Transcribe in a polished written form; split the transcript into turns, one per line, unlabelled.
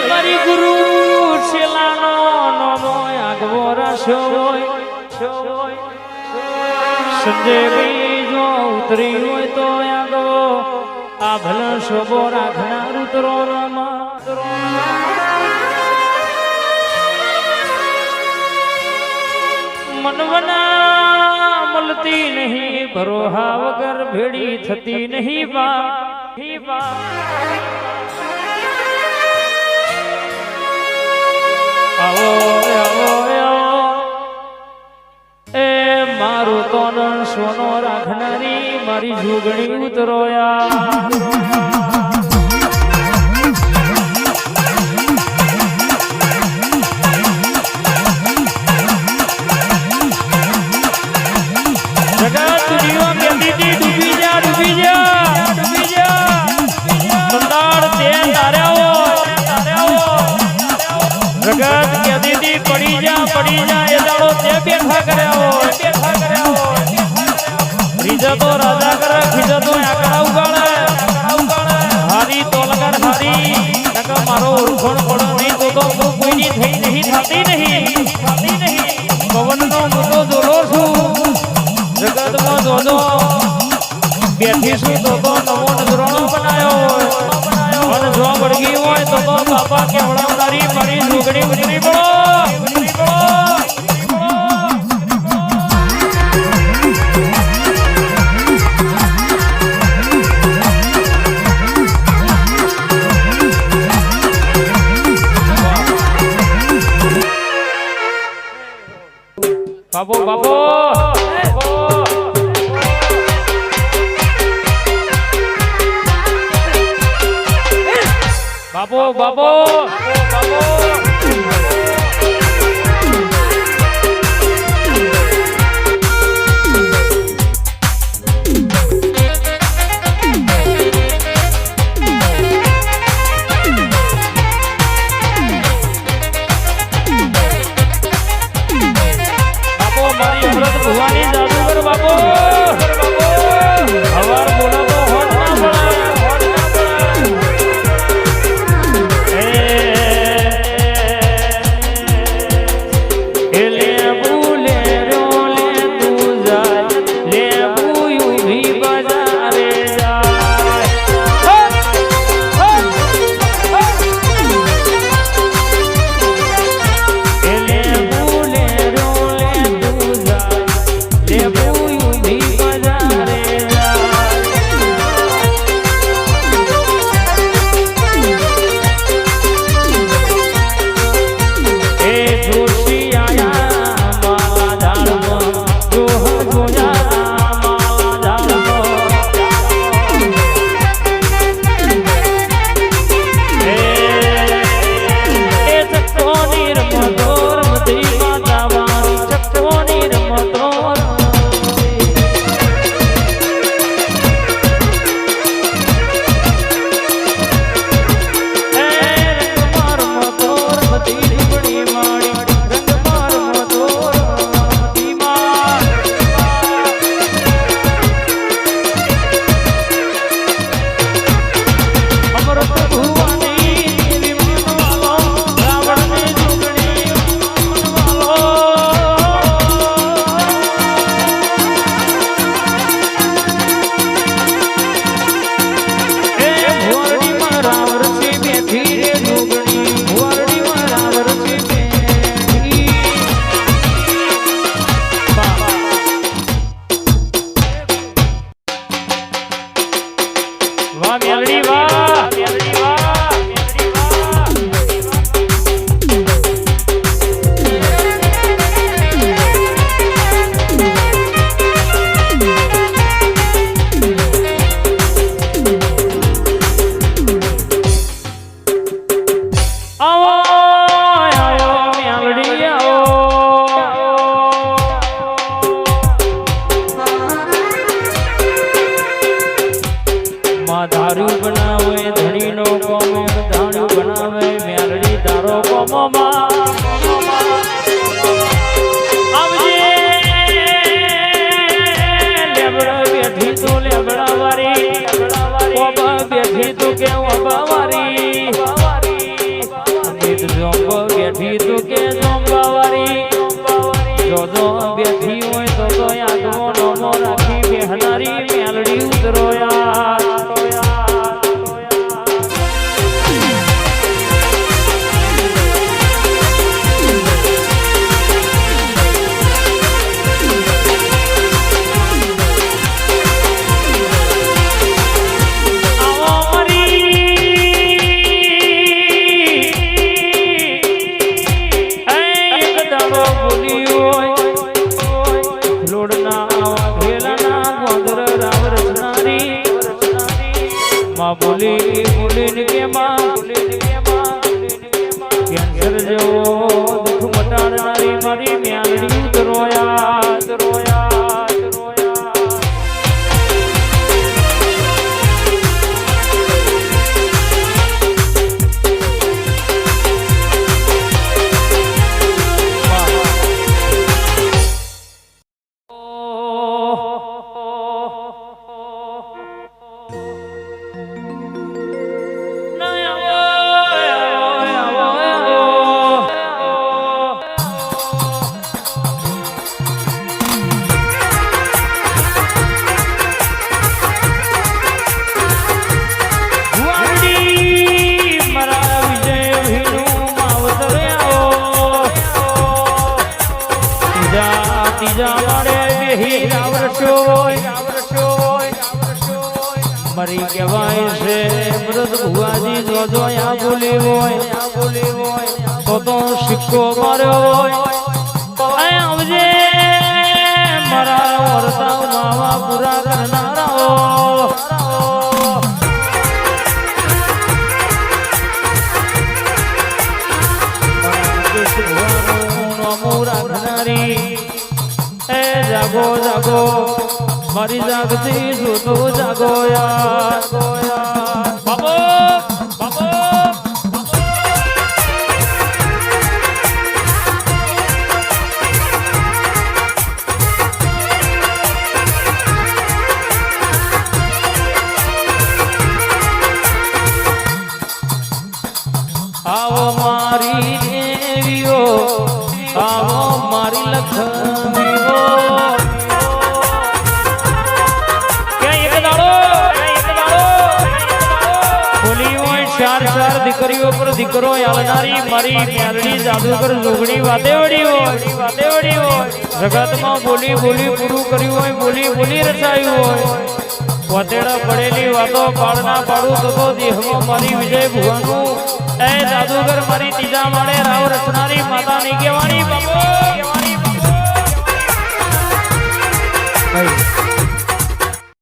મારી ગુરુ શેલાનો નમોય આગવો રાશોય સંજય બીજો ઉતરી હોય તો આગવો આ ભલ શોભો રાખનાર ઉતરો મનવના મળતી નહીં ભરોહા વગર ભેડી થતી નહીં બા આવો આવો એ મારું તન સોનો રાખનારી મારી જોગણી ઉતરોયા પડી જા એ દાડો તે બેઠા કર્યા રીજતો રાજા કરે ખીજતો આકડા ઉગાડે હારી તોલગર હારી નકા મારો ઉરખણ પડો નહીં તો કોઈની થઈ નહીં થતી નહીં પવનનો મોટો જોલો છું જગતમાં જોજો બેઠી છું તો નવો નજરાણો બનાયો અને જો વળગી હોય તો બાપા કેવડાવનારી મારી જોગણી ઉતરી પડો બાબો બાબો બાબો બાબો ભુવાની જાદુગર બાબો હવાર બોલાતો હોટ ના પડે લે બુલે રોલે તું જાય લે બુયુ ભી બજારે જાય લે બુલે રોલે તું જાય દારૂ બનાવે ધણી નો કોમે દારૂ બનાવે મેરડી તારો કોમમાં આવજે લેબડા બેઠી તો લેબડા વારી ઓબા બેઠી તો કે ઓબા વારી કરજો દુઃખ મટાડનારી મારી મ્યાલડી ઉતરોયા ઉતરોયા ઉતરોયા મરી કહેવાય છે મૃત ભુવાજી જોજો યા બોલી હોય તો સિક્કો માર્યો હોય આવજે મારા વર્તાવ માવા પૂરા કરનારાઓ એ જાગો જાગો મારી જાગતી જોતો જાગો યાર બાબો બાબો આવો મારી દેવીઓ આવો મારી લક્ષ્મીઓ ચાર દીકરીઓ પર દીકરો આવનારી મારી મ્યાલડી જાદુગર જોગણી વાદેવડી હોય જગતમાં બોલી બોલી પૂરું કર્યું હોય બોલી બોલી રચાયું હોય વાતેડા પડેલી વાતો પાડના પાડું તો દેહમાં મારી વિજય ભુવાનું એ જાદુગર મારી ત્રીજા માળે રાવ રચનારી માતાની કહેવાય